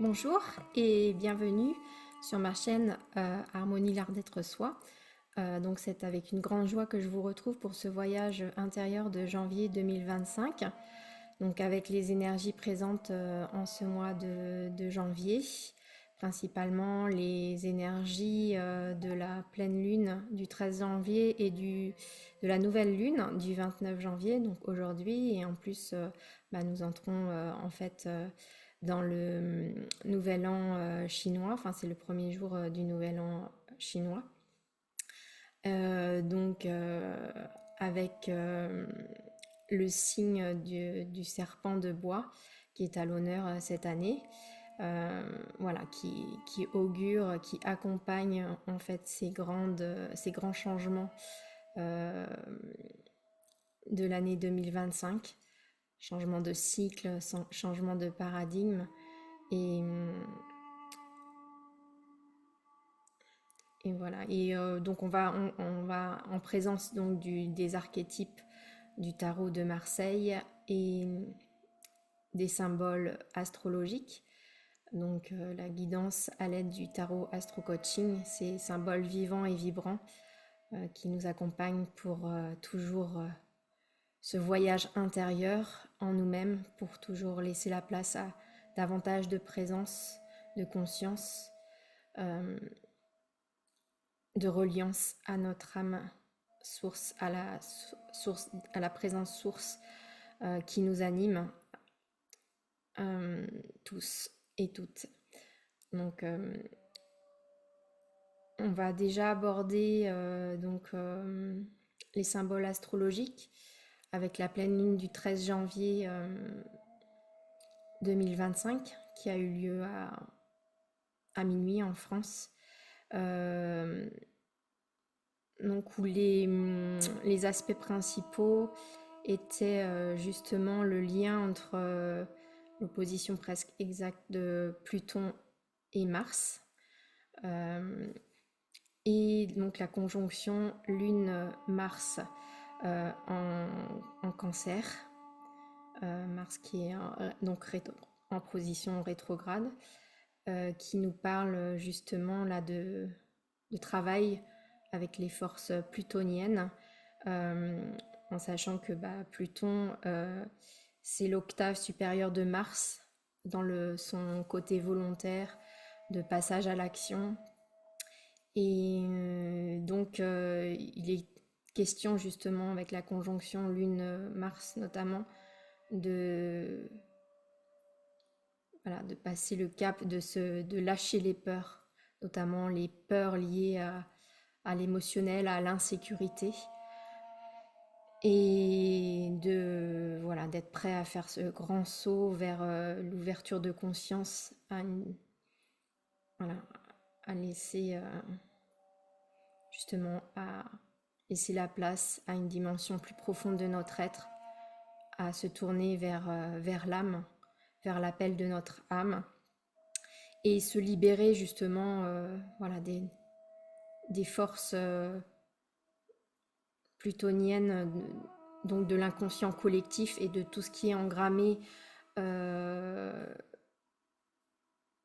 Bonjour et bienvenue sur ma chaîne Harmonie l'art d'être soi. Donc c'est avec une grande joie que je vous retrouve pour ce voyage intérieur de janvier 2025. Donc avec les énergies présentes en ce mois de janvier, principalement les énergies de la pleine lune du 13 janvier et de la nouvelle lune du 29 janvier, donc aujourd'hui. Et en plus, nous entrons en fait dans le nouvel an chinois, enfin c'est le premier jour du nouvel an chinois. Donc avec le signe serpent de bois qui est à l'honneur cette année, voilà, qui augure, qui accompagne en fait ces grands changements euh, de l'année 2025, changement de cycle, changement de paradigme. Et, et voilà. Et donc on va en présence donc des archétypes du tarot de Marseille et des symboles astrologiques. Donc la guidance à l'aide du tarot Astro Coaching, ces symboles vivants et vibrants qui nous accompagnent pour toujours ce voyage intérieur en nous-mêmes, pour toujours laisser la place à davantage de présence, de conscience, euh, de reliance à notre âme source, à la présence source qui nous anime tous et toutes. Donc, on va déjà aborder les symboles astrologiques avec la pleine lune du 13 janvier 2025 qui a eu lieu à minuit en France. Donc où les aspects principaux étaient justement le lien entre l'opposition presque exacte de Pluton et Mars, et donc la conjonction Lune-Mars en Cancer, Mars qui est donc en position rétrograde, qui nous parle justement là de travail avec les forces plutoniennes, en sachant que Pluton, c'est l'octave supérieure de Mars dans son côté volontaire de passage à l'action. Et donc, il est question justement avec la conjonction Lune-Mars notamment de, voilà, de passer le cap, de lâcher les peurs, notamment les peurs liées à l'émotionnel, à l'insécurité, et voilà, d'être prêt à faire ce grand saut vers l'ouverture de conscience, voilà, à laisser justement à laisser la place à une dimension plus profonde de notre être, à se tourner vers l'âme, vers l'appel de notre âme, et se libérer justement voilà, des forces plutoniennes, donc de l'inconscient collectif et de tout ce qui est engrammé euh,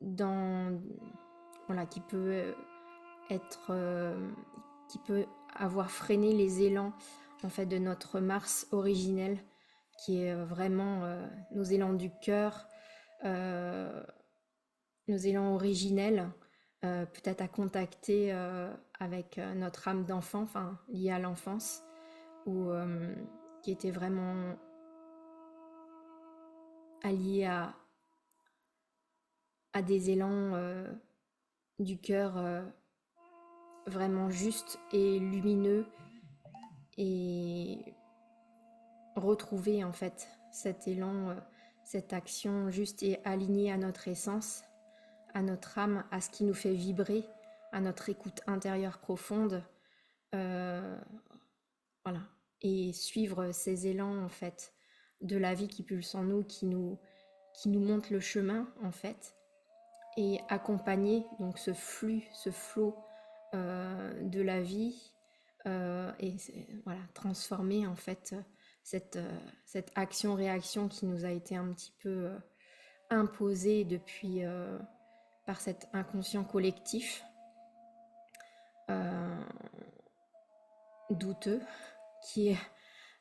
dans, voilà, être, qui peut avoir freiné les élans en fait de notre Mars originel, qui est vraiment nos élans du cœur, euh, nos élans originels, peut-être à contacter avec notre âme d'enfant, enfin liée à l'enfance, ou qui était vraiment allié à des élans du cœur vraiment justes et lumineux, et retrouver en fait cet élan, cette action juste et alignée à notre essence, à notre âme, à ce qui nous fait vibrer, à notre écoute intérieure profonde, euh, voilà, et suivre ces élans en fait de la vie qui pulse en nous, qui nous montre le chemin en fait, et accompagner donc ce flux, ce flot de la vie, et voilà, transformer en fait cette action-réaction qui nous a été un petit peu imposé depuis par cet inconscient collectif douteux qui est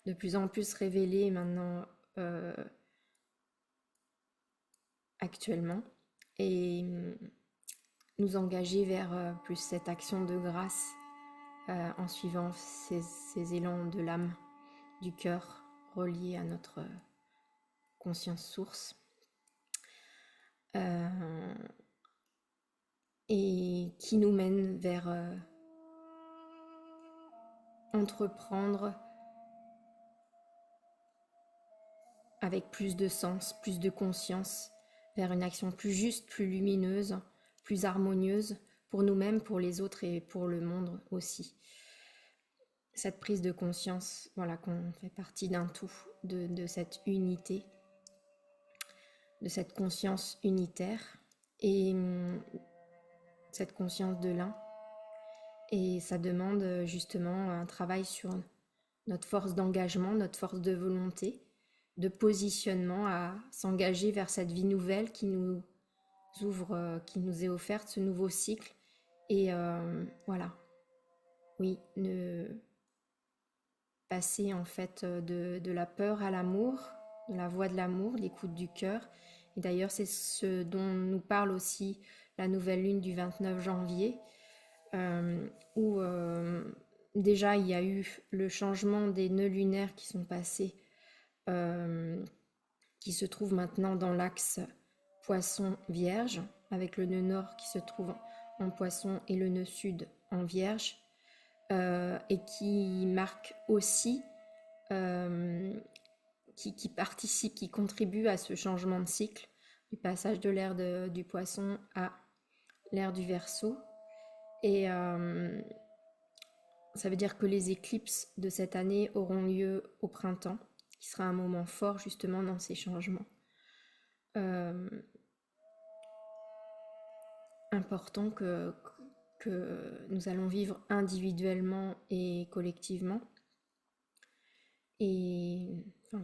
de plus en plus révélé maintenant actuellement, et nous engager vers plus cette action de grâce en suivant ces élans de l'âme, du cœur, reliés à notre conscience source. Et qui nous mène vers entreprendre avec plus de sens, plus de conscience, vers une action plus juste, plus lumineuse, plus harmonieuse pour nous-mêmes, pour les autres et pour le monde aussi. Cette prise de conscience, voilà, qu'on fait partie d'un tout, de cette unité, de cette conscience unitaire et cette conscience de l'un. Et ça demande justement un travail sur notre force d'engagement, notre force de volonté, de positionnement à s'engager vers cette vie nouvelle qui nous ouvre, qui nous est offerte, ce nouveau cycle. Et voilà, oui, passer en fait de la peur à l'amour, de la voie de l'amour, l'écoute du cœur. Et d'ailleurs, c'est ce dont nous parle aussi la nouvelle lune du 29 janvier, où déjà il y a eu le changement des nœuds lunaires qui sont passés, qui se trouvent maintenant dans l'axe Poisson-Vierge, avec le nœud nord qui se trouve en Poisson et le nœud sud en Vierge, et qui marque aussi, qui participe, qui contribue à ce changement de cycle, du passage de l'ère du Poisson à l'ère du Verseau. Et ça veut dire que les éclipses de cette année auront lieu au printemps, qui sera un moment fort justement dans ces changements. Important que nous allons vivre individuellement et collectivement. Et enfin,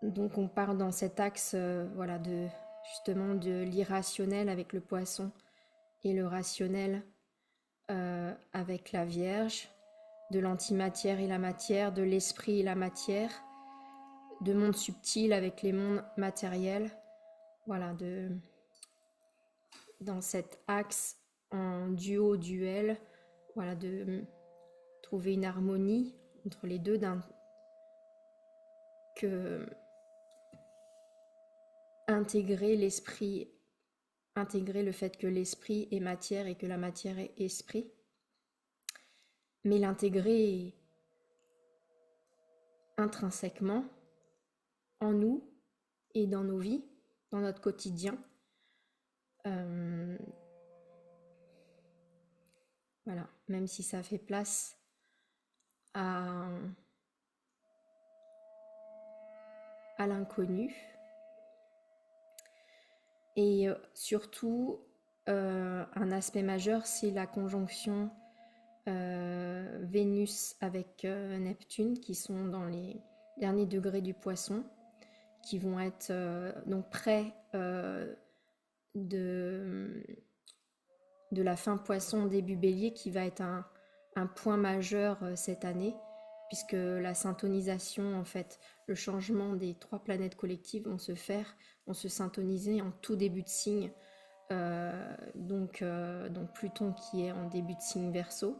donc on part dans cet axe voilà, justement de l'irrationnel avec le Poisson et le rationnel avec la Vierge, de l'antimatière et la matière, de l'esprit et la matière, de monde subtil avec les mondes matériels. Voilà, dans cet axe en duo-duel, voilà, de trouver une harmonie entre les deux, intégrer l'esprit, intégrer le fait que l'esprit est matière et que la matière est esprit, mais l'intégrer intrinsèquement en nous et dans nos vies, dans notre quotidien. Voilà, même si ça fait place à l'inconnu. Et surtout, un aspect majeur, c'est la conjonction Vénus avec Neptune, qui sont dans les derniers degrés du Poisson, qui vont être donc près de la fin Poisson, début Bélier, qui va être un point majeur cette année, puisque la syntonisation, en fait, le changement des 3 planètes collectives vont se syntoniser en tout début de signe. Donc Pluton qui est en début de signe Verseau,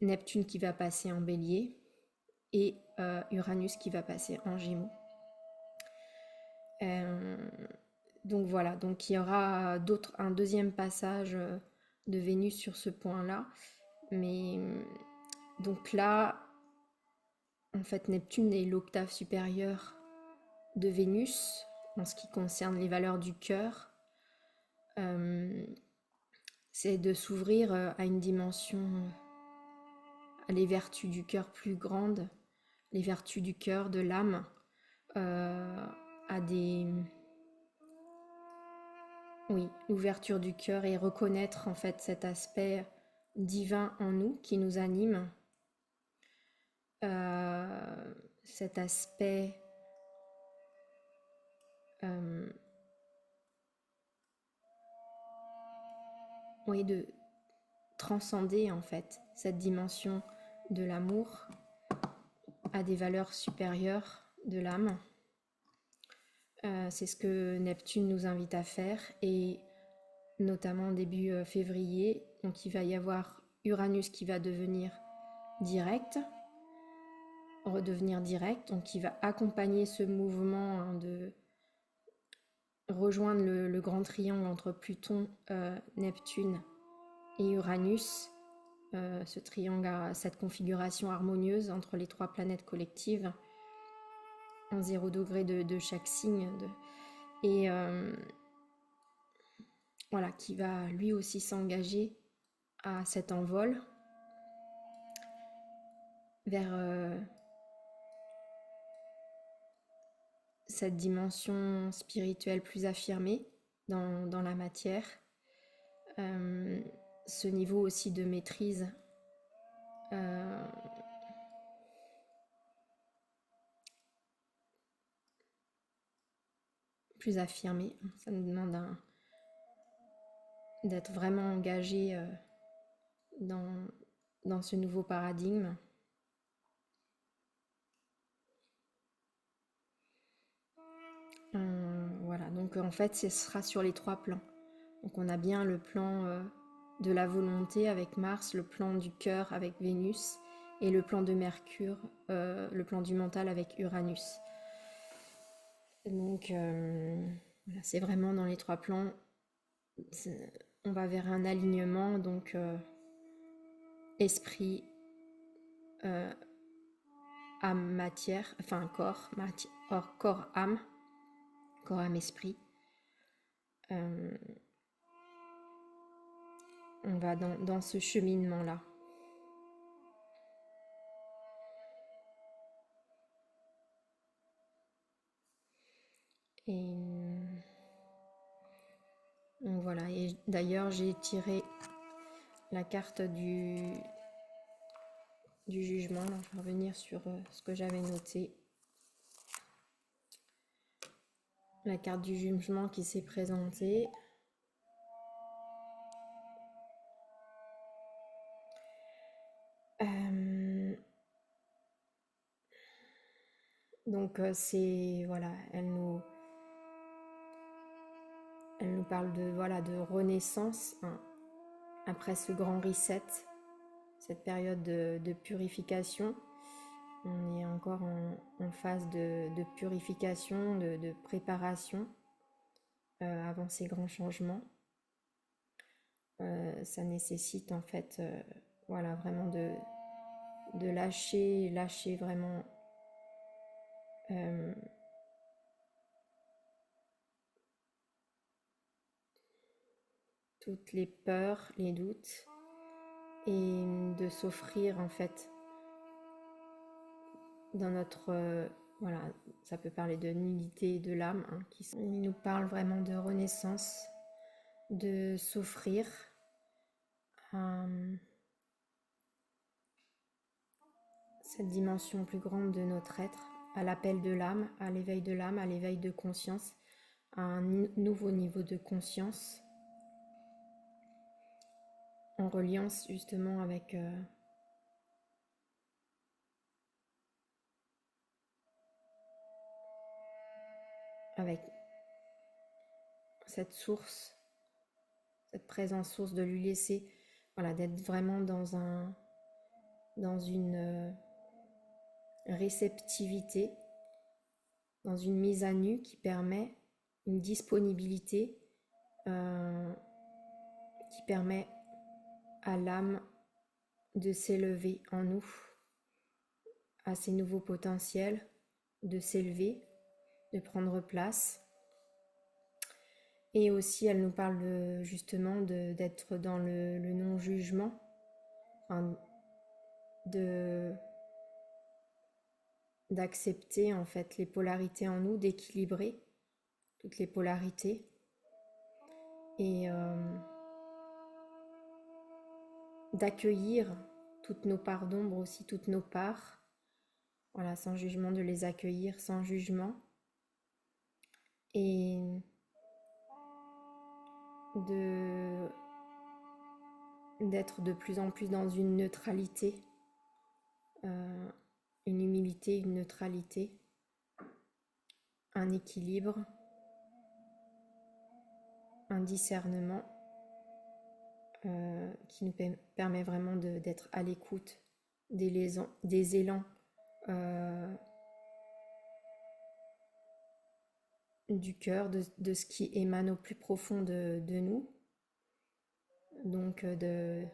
Neptune qui va passer en Bélier et Uranus qui va passer en Gémeaux. Donc voilà, donc il y aura un deuxième passage de Vénus sur ce point-là. Mais donc là, en fait, Neptune est l'octave supérieure de Vénus en ce qui concerne les valeurs du cœur. C'est de s'ouvrir à une dimension, à les vertus du cœur plus grandes, les vertus du cœur, de l'âme, à des... Oui, l'ouverture du cœur et reconnaître en fait cet aspect divin en nous qui nous anime, cet aspect euh, oui, de transcender en fait cette dimension de l'amour à des valeurs supérieures de l'âme. C'est ce que Neptune nous invite à faire, et notamment début février, donc il va y avoir Uranus qui va devenir direct, redevenir direct, donc qui va accompagner ce mouvement de rejoindre le grand triangle entre Pluton, Neptune et Uranus. Ce triangle a cette configuration harmonieuse entre les trois planètes collectives, en 0 degré de chaque signe, et voilà, qui va lui aussi s'engager à cet envol vers cette dimension spirituelle plus affirmée dans la matière, ce niveau aussi de maîtrise plus affirmé. Ça nous demande d'être vraiment engagé dans ce nouveau paradigme. Voilà, donc en fait, ce sera sur les 3 plans. Donc on a bien le plan de la volonté avec Mars, le plan du cœur avec Vénus, et le plan de Mercure, le plan du mental avec Uranus. Donc voilà, c'est vraiment dans les 3 plans, on va vers un alignement, donc esprit, âme, matière, enfin corps, corps, âme, esprit. On va dans ce cheminement-là. Et donc voilà, et d'ailleurs j'ai tiré la carte du jugement. Là, je vais revenir sur ce que j'avais noté. La carte du jugement qui s'est présentée. Donc c'est voilà, elle nous parle de renaissance, hein, après ce grand reset, cette période de purification. On est encore en phase de purification, de préparation avant ces grands changements. Ça nécessite en fait voilà, vraiment de lâcher vraiment toutes les peurs, les doutes, et de s'offrir en fait dans notre voilà, ça peut parler de nullité de l'âme, hein, il nous parle vraiment de renaissance, de s'offrir cette dimension plus grande de notre être, à l'appel de l'âme, à l'éveil de l'âme, à l'éveil de conscience, à un nouveau niveau de conscience, en reliance justement avec cette source, cette présence source, de lui laisser, voilà, d'être vraiment dans une réceptivité, dans une mise à nu qui permet une disponibilité qui permet à l'âme de s'élever en nous, à ses nouveaux potentiels, de s'élever, de prendre place. Et aussi, elle nous parle justement d'être dans le non-jugement, enfin, d'accepter en fait les polarités en nous, d'équilibrer toutes les polarités, et d'accueillir toutes nos parts d'ombre aussi, toutes nos parts, voilà, sans jugement, de les accueillir sans jugement, et d'être de plus en plus dans une neutralité, une humilité, une neutralité, un équilibre, un discernement qui nous permet vraiment d'être à l'écoute des élans du cœur, de ce qui émane au plus profond de nous. Donc de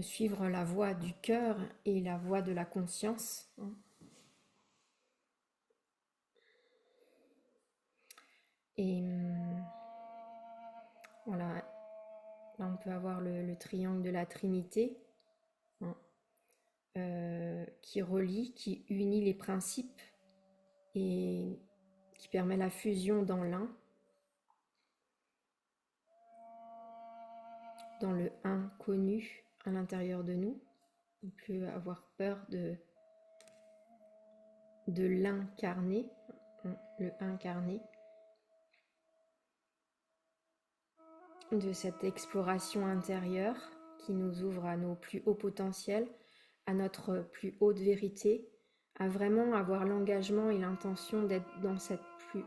suivre la voie du cœur et la voie de la conscience. Et voilà, là on peut avoir le triangle de la Trinité, qui relie, qui unit les principes et qui permet la fusion dans l'un, dans le un connu à l'intérieur de nous. On peut avoir peur de l'incarner, le incarné, de cette exploration intérieure qui nous ouvre à nos plus hauts potentiels, à notre plus haute vérité, à vraiment avoir l'engagement et l'intention d'être dans cette plus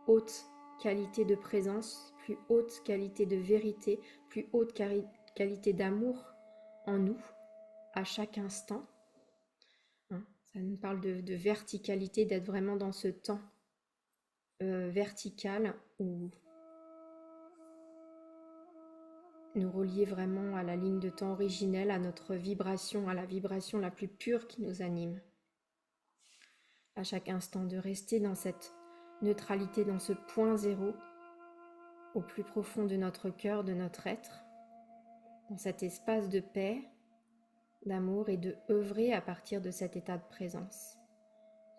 haute qualité de présence, plus haute qualité de vérité, plus haute qualité d'amour en nous, à chaque instant. Ça nous parle de verticalité, d'être vraiment dans ce temps vertical où nous relier vraiment à la ligne de temps originelle, à notre vibration, à la vibration la plus pure qui nous anime. À chaque instant, de rester dans cette neutralité, dans ce point zéro, au plus profond de notre cœur, de notre être, dans cet espace de paix, d'amour, et de œuvrer à partir de cet état de présence,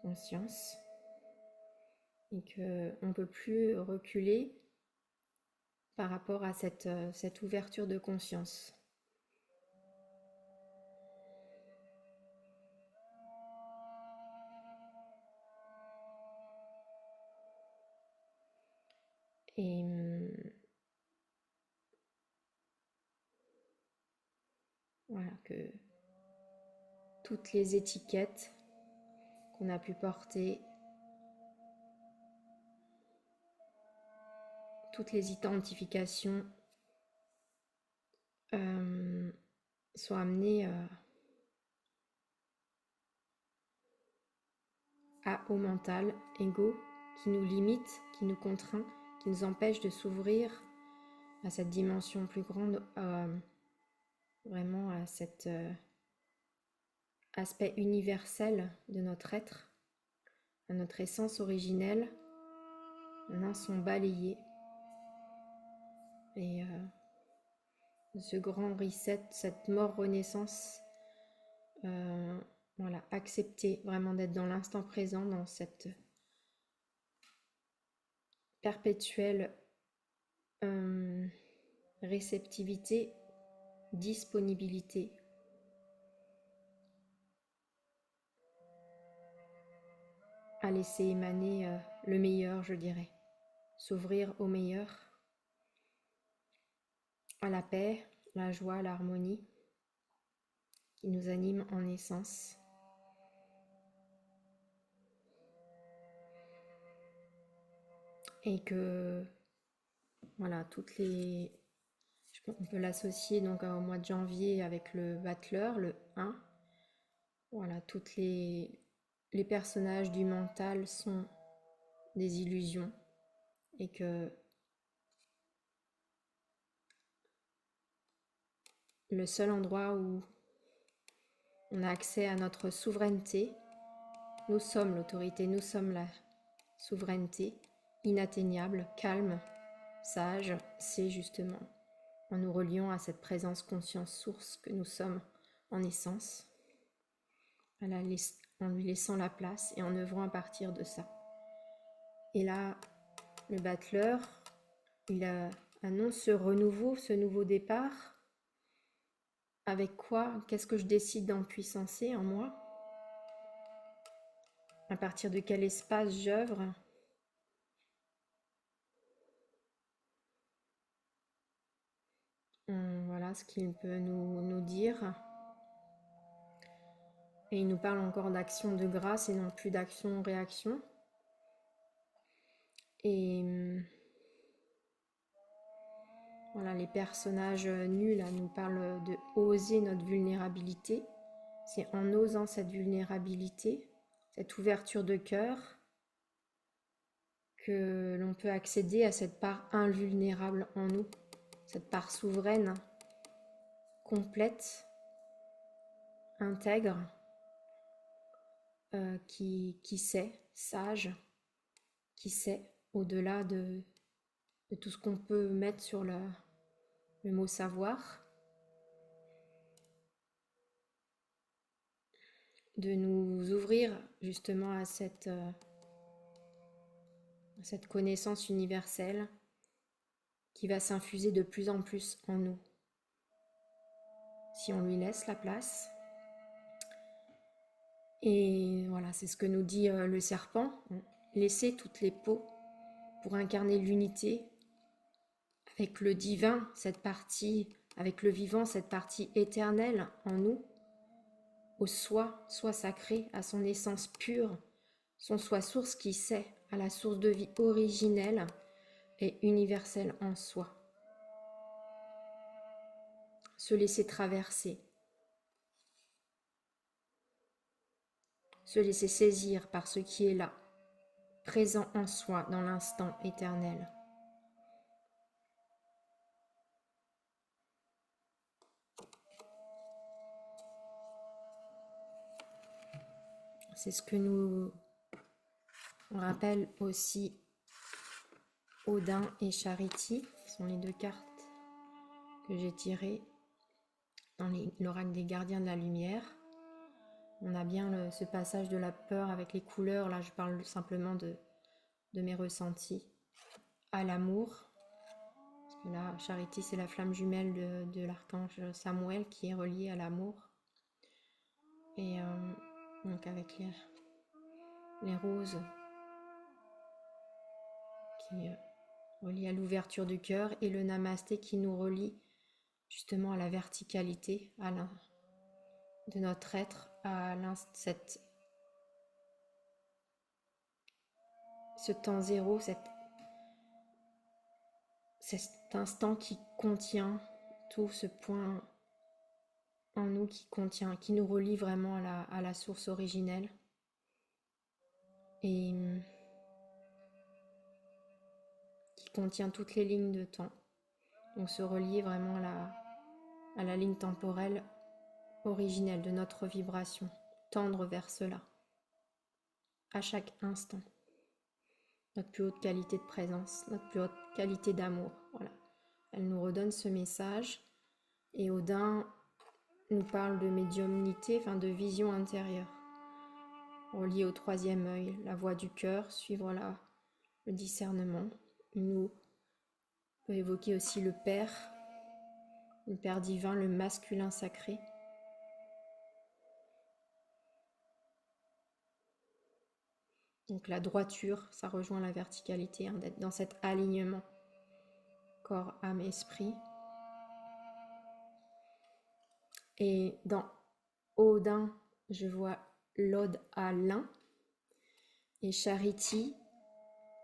conscience, et qu'on ne peut plus reculer par rapport à cette ouverture de conscience. Et voilà, que toutes les étiquettes qu'on a pu porter, toutes les identifications soient amenées au mental, ego, qui nous limite, qui nous contraint, qui nous empêche de s'ouvrir à cette dimension plus grande, vraiment à cet aspect universel de notre être, à notre essence originelle. Maintenant sont balayés. Et ce grand reset, cette mort-renaissance, voilà, accepter vraiment d'être dans l'instant présent, dans cette perpétuelle réceptivité, disponibilité. À laisser émaner le meilleur, je dirais. S'ouvrir au meilleur, à la paix, la joie, l'harmonie qui nous anime en essence. Et que, voilà, on peut l'associer donc au mois de janvier avec le battleur, le 1. Voilà, toutes les personnages du mental sont des illusions et que le seul endroit où on a accès à notre souveraineté, nous sommes l'autorité, nous sommes la souveraineté, inatteignable, calme, sage, c'est justement en nous reliant à cette présence conscience source que nous sommes en essence, en lui laissant la place et en œuvrant à partir de ça. Et là, le battleur, il annonce ce renouveau, ce nouveau départ. Avec quoi? Qu'est-ce que je décide d'empuissancer en moi? À partir de quel espace j'œuvre? Voilà ce qu'il peut nous dire. Et il nous parle encore d'action de grâce et non plus d'action-réaction. Et voilà, les personnages nus là nous parlent de oser notre vulnérabilité. C'est en osant cette vulnérabilité, cette ouverture de cœur, que l'on peut accéder à cette part invulnérable en nous, cette part souveraine, complète, intègre, qui sait, sage, qui sait, au-delà de tout ce qu'on peut mettre sur le mot savoir, de nous ouvrir justement à cette connaissance universelle qui va s'infuser de plus en plus en nous, si on lui laisse la place. Et voilà, c'est ce que nous dit le serpent. Laissez toutes les peaux pour incarner l'unité avec le divin, cette partie, avec le vivant, cette partie éternelle en nous, au soi sacré, à son essence pure, son soi source qui sait, à la source de vie originelle et universelle en soi. Se laisser traverser, se laisser saisir par ce qui est là, présent en soi dans l'instant éternel. C'est ce que nous rappelle aussi Odin et Charity, qui sont les deux cartes que j'ai tirées dans l'oracle des gardiens de la lumière. On a bien ce passage de la peur avec les couleurs, là je parle simplement de mes ressentis, à l'amour. Parce que là, Charity, c'est la flamme jumelle de l'archange Samuel qui est reliée à l'amour. Et donc avec les roses qui relient à l'ouverture du cœur, et le namasté qui nous relie justement à la verticalité de notre être, à ce temps zéro, cet instant qui contient tout ce point en nous, qui nous relie vraiment à la source originelle. Et qui contient toutes les lignes de temps. Donc se relier vraiment à la ligne temporelle originelle de notre vibration, tendre vers cela, à chaque instant. Notre plus haute qualité de présence, notre plus haute qualité d'amour. Voilà. Elle nous redonne ce message. Et Odin nous parle de médiumnité, enfin de vision intérieure, reliée au troisième œil, la voie du cœur, suivre le discernement. Il nous peut évoquer aussi le Père divin, le masculin sacré. Donc la droiture, ça rejoint la verticalité, hein, d'être dans cet alignement corps, âme, esprit. Et dans Odin, je vois l'ode à l'un. Et Charity,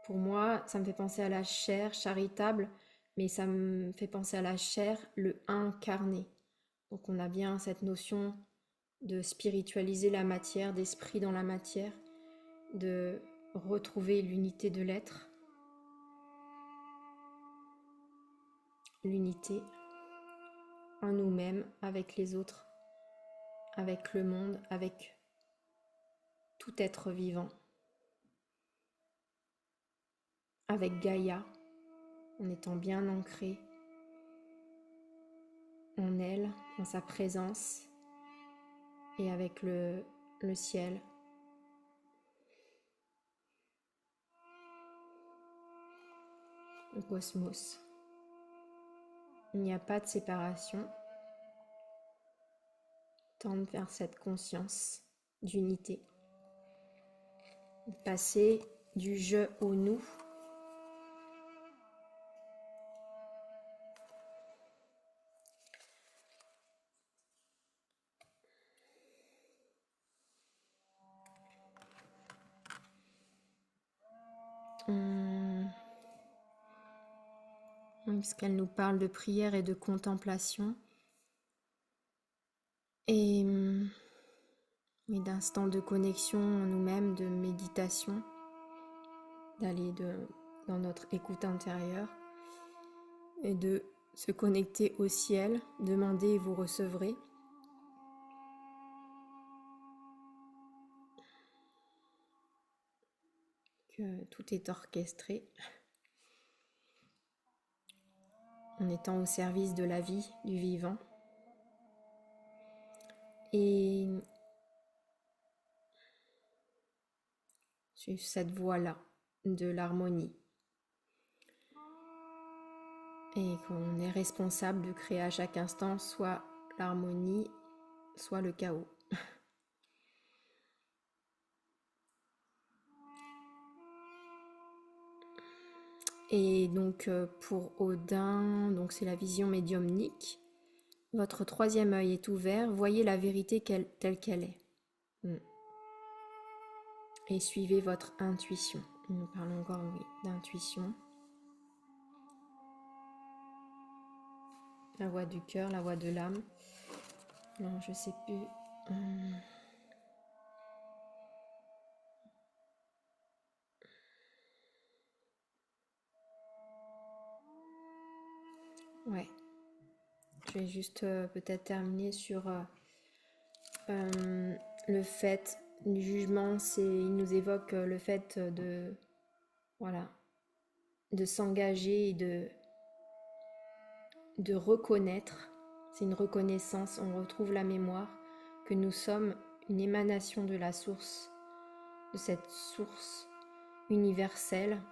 pour moi, ça me fait penser à la chair charitable, mais ça me fait penser à la chair, le incarné. Donc on a bien cette notion de spiritualiser la matière, d'esprit dans la matière, de retrouver l'unité de l'être, l'unité en nous-mêmes, avec les autres, avec le monde, avec tout être vivant, avec Gaïa, en étant bien ancré en elle, en sa présence, et avec le ciel. Le cosmos. Il n'y a pas de séparation. Tendre vers cette conscience d'unité. Passer du je au nous. Puisqu'elle nous parle de prière et de contemplation. Et d'instants de connexion en nous-mêmes, de méditation, d'aller dans notre écoute intérieure et de se connecter au ciel. Demandez et vous recevrez. Que tout est orchestré en étant au service de la vie, du vivant. Et sur cette voie-là de l'harmonie. Et qu'on est responsable de créer à chaque instant soit l'harmonie, soit le chaos. Et donc pour Odin, donc c'est la vision médiumnique. Votre troisième œil est ouvert, voyez la vérité telle qu'elle est. Et suivez votre intuition. Nous parlons encore, oui, d'intuition. La voix du cœur, la voix de l'âme. Non, je sais plus. Ouais. Je vais juste peut-être terminer sur le fait du jugement. Il nous évoque le fait de s'engager et de reconnaître. C'est une reconnaissance. On retrouve la mémoire que nous sommes une émanation de la source, de cette source universelle.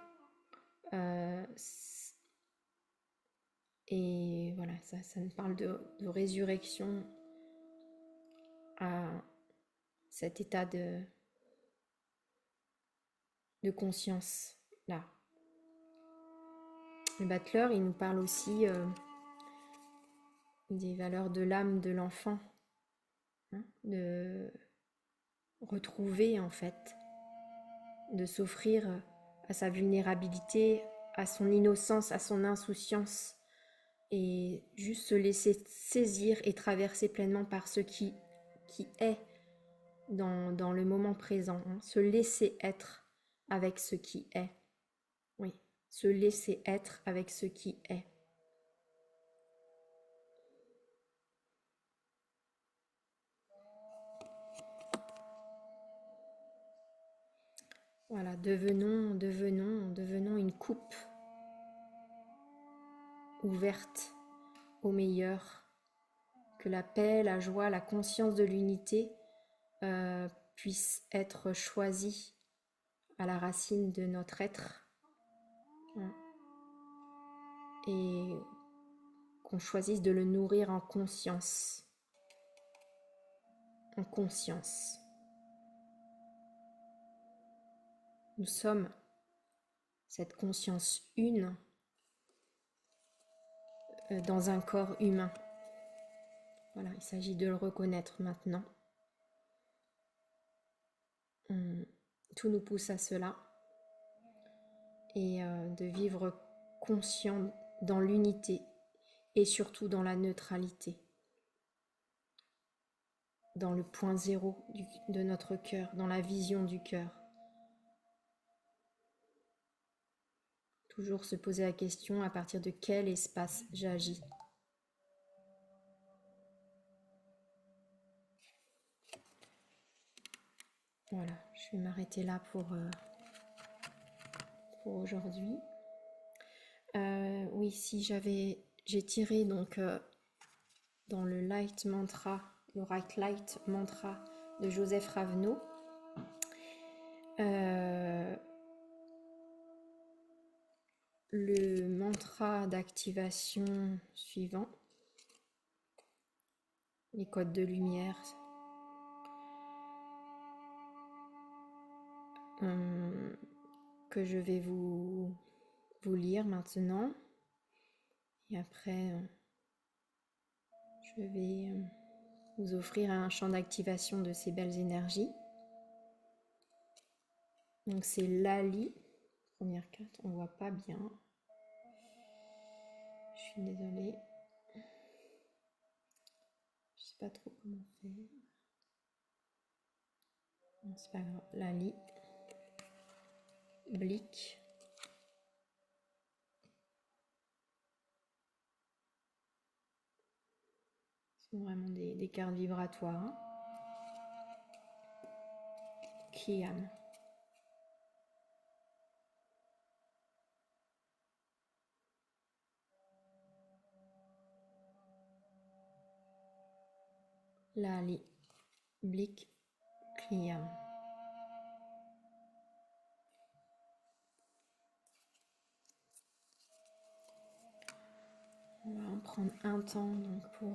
Et voilà, ça nous parle de résurrection à cet état de conscience là. Le battleur, il nous parle aussi des valeurs de l'âme de l'enfant, hein, de retrouver en fait, de s'offrir à sa vulnérabilité, à son innocence, à son insouciance, et juste se laisser saisir et traverser pleinement par ce qui est dans le moment présent, hein. Se laisser être avec ce qui est. Oui, se laisser être avec ce qui est. Voilà, devenons une coupe ouverte au meilleur, que la paix, la joie, la conscience de l'unité puissent être choisis à la racine de notre être, hein, et qu'on choisisse de le nourrir en conscience. En conscience. Nous sommes cette conscience une dans un corps humain. Voilà, il s'agit de le reconnaître maintenant. Tout nous pousse à cela. Et de vivre conscient dans l'unité et surtout dans la neutralité. Dans le point zéro de notre cœur, dans la vision du cœur. Toujours se poser la question à partir de quel espace j'agis. Voilà, je vais m'arrêter là pour aujourd'hui. Oui, si j'ai tiré donc dans le Light Mantra, l'Oracle Light Mantra de Joseph Ravenot. Le mantra d'activation suivant, les codes de lumière, que je vais vous lire maintenant, et après je vais vous offrir un champ d'activation de ces belles énergies. Donc c'est Lali Première carte, on voit pas bien. Je suis désolée. Je sais pas trop comment faire. Non, c'est pas grave. Lali. Blick. Ce sont vraiment des cartes vibratoires. Hein. Kiam. Lali. Blick. Kiam. On va en prendre un temps donc pour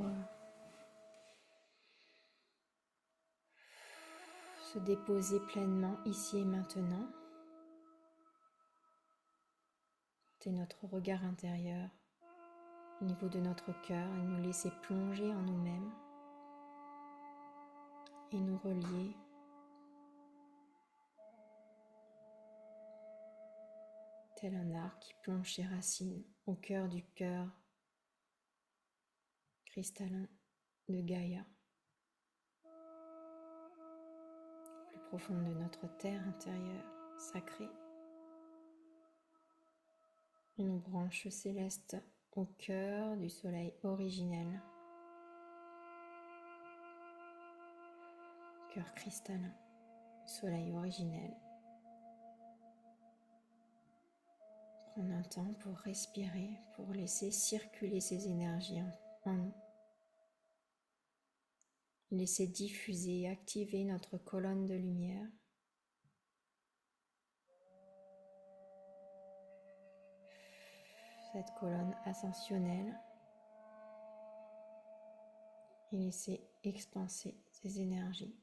se déposer pleinement ici et maintenant. Porter notre regard intérieur au niveau de notre cœur et nous laisser plonger en nous-mêmes et nous relier tel un arbre qui plonge ses racines au cœur du cœur cristallin de Gaïa, plus profonde de notre terre intérieure sacrée. Et nos branches célestes au cœur du soleil originel, cœur cristallin, soleil originel. Prendre un temps pour respirer, pour laisser circuler ces énergies en nous. Laisser diffuser et activer notre colonne de lumière. Cette colonne ascensionnelle. Et laisser expanser ces énergies.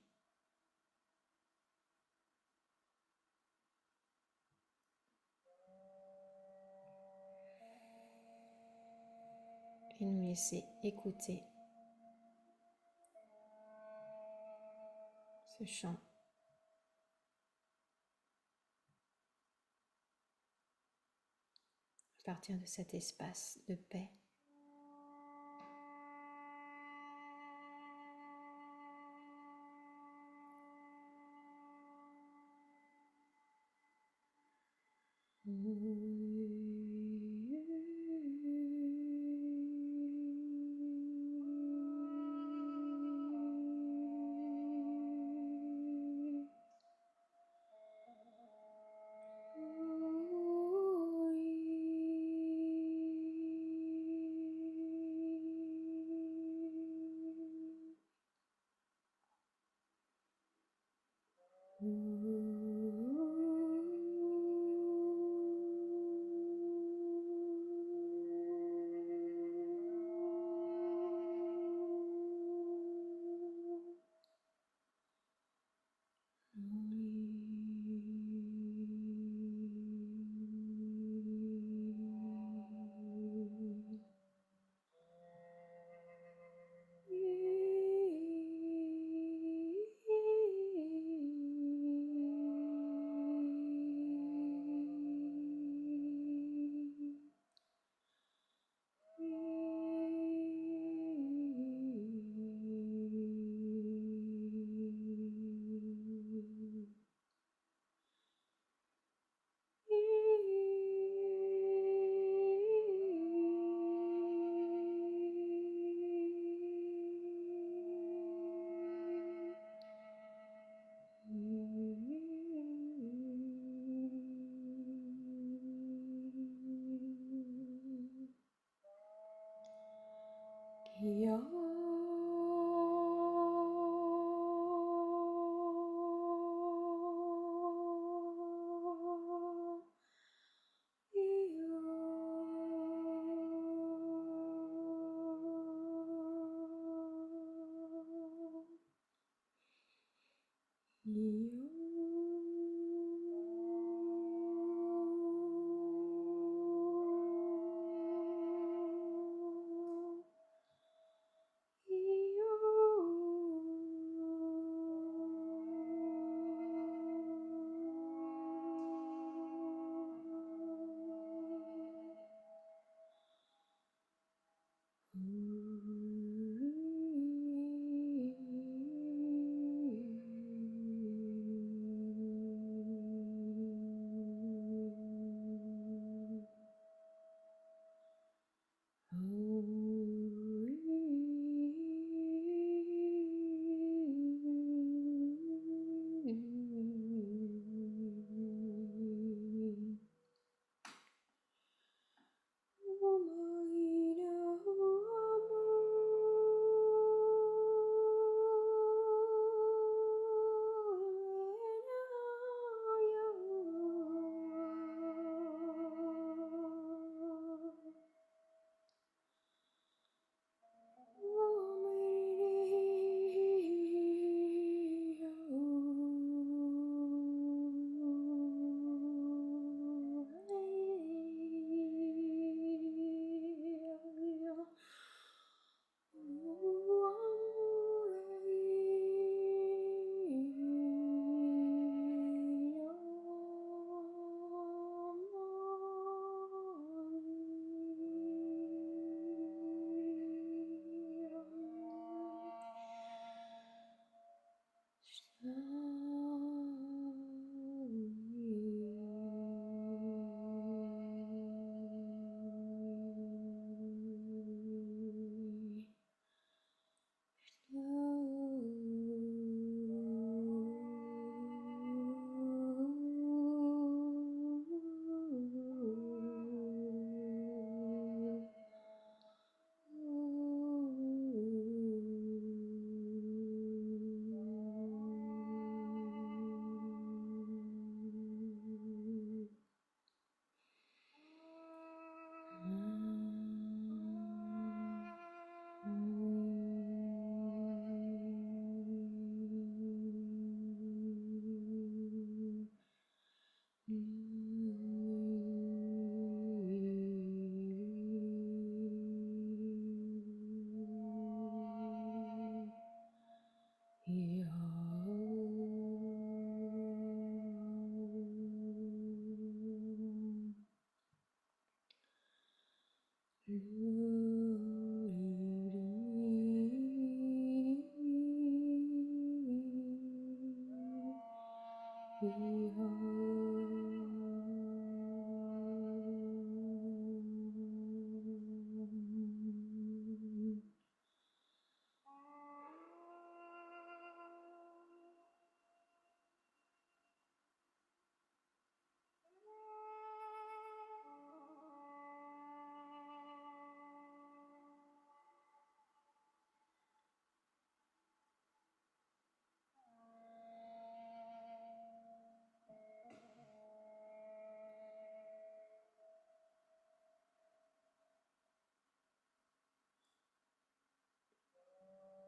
Et nous laisser écouter ce chant. À partir de cet espace de paix.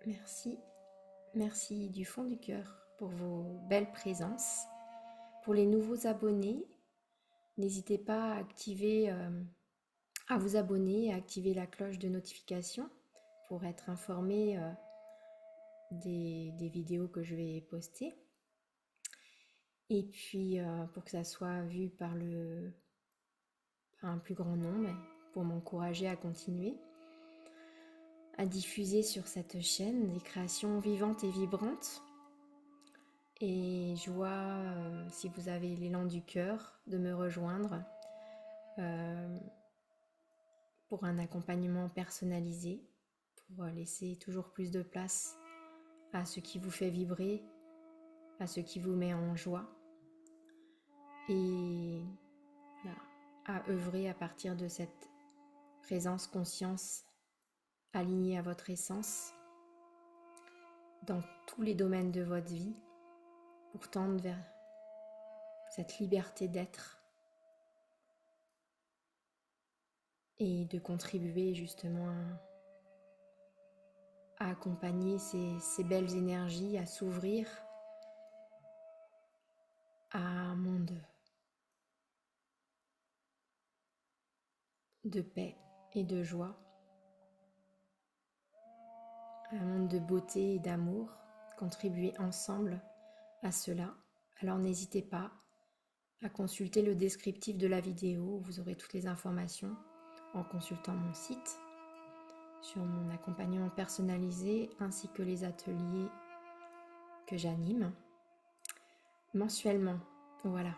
Merci. Merci du fond du cœur pour vos belles présences. Pour les nouveaux abonnés, n'hésitez pas à vous abonner et à activer la cloche de notification pour être informé des vidéos que je vais poster. Et puis pour que ça soit vu par un plus grand nombre, pour m'encourager à continuer à diffuser sur cette chaîne des créations vivantes et vibrantes. Et je vois, si vous avez l'élan du cœur, de me rejoindre pour un accompagnement personnalisé, pour laisser toujours plus de place à ce qui vous fait vibrer, à ce qui vous met en joie, et là, à œuvrer à partir de cette présence conscience alignée à votre essence dans tous les domaines de votre vie pour tendre vers cette liberté d'être et de contribuer justement à accompagner ces belles énergies à s'ouvrir à un monde de paix et de joie, un monde de beauté et d'amour, contribuer ensemble à cela. Alors n'hésitez pas à consulter le descriptif de la vidéo où vous aurez toutes les informations en consultant mon site sur mon accompagnement personnalisé ainsi que les ateliers que j'anime mensuellement. Voilà,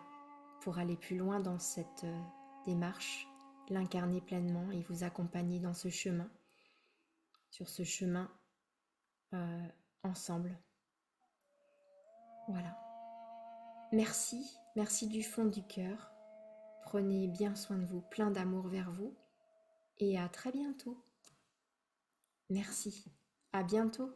pour aller plus loin dans cette démarche, l'incarner pleinement et vous accompagner dans ce chemin, sur ce chemin ensemble. Voilà. Merci, merci du fond du cœur. Prenez bien soin de vous, plein d'amour vers vous et à très bientôt. Merci, à bientôt.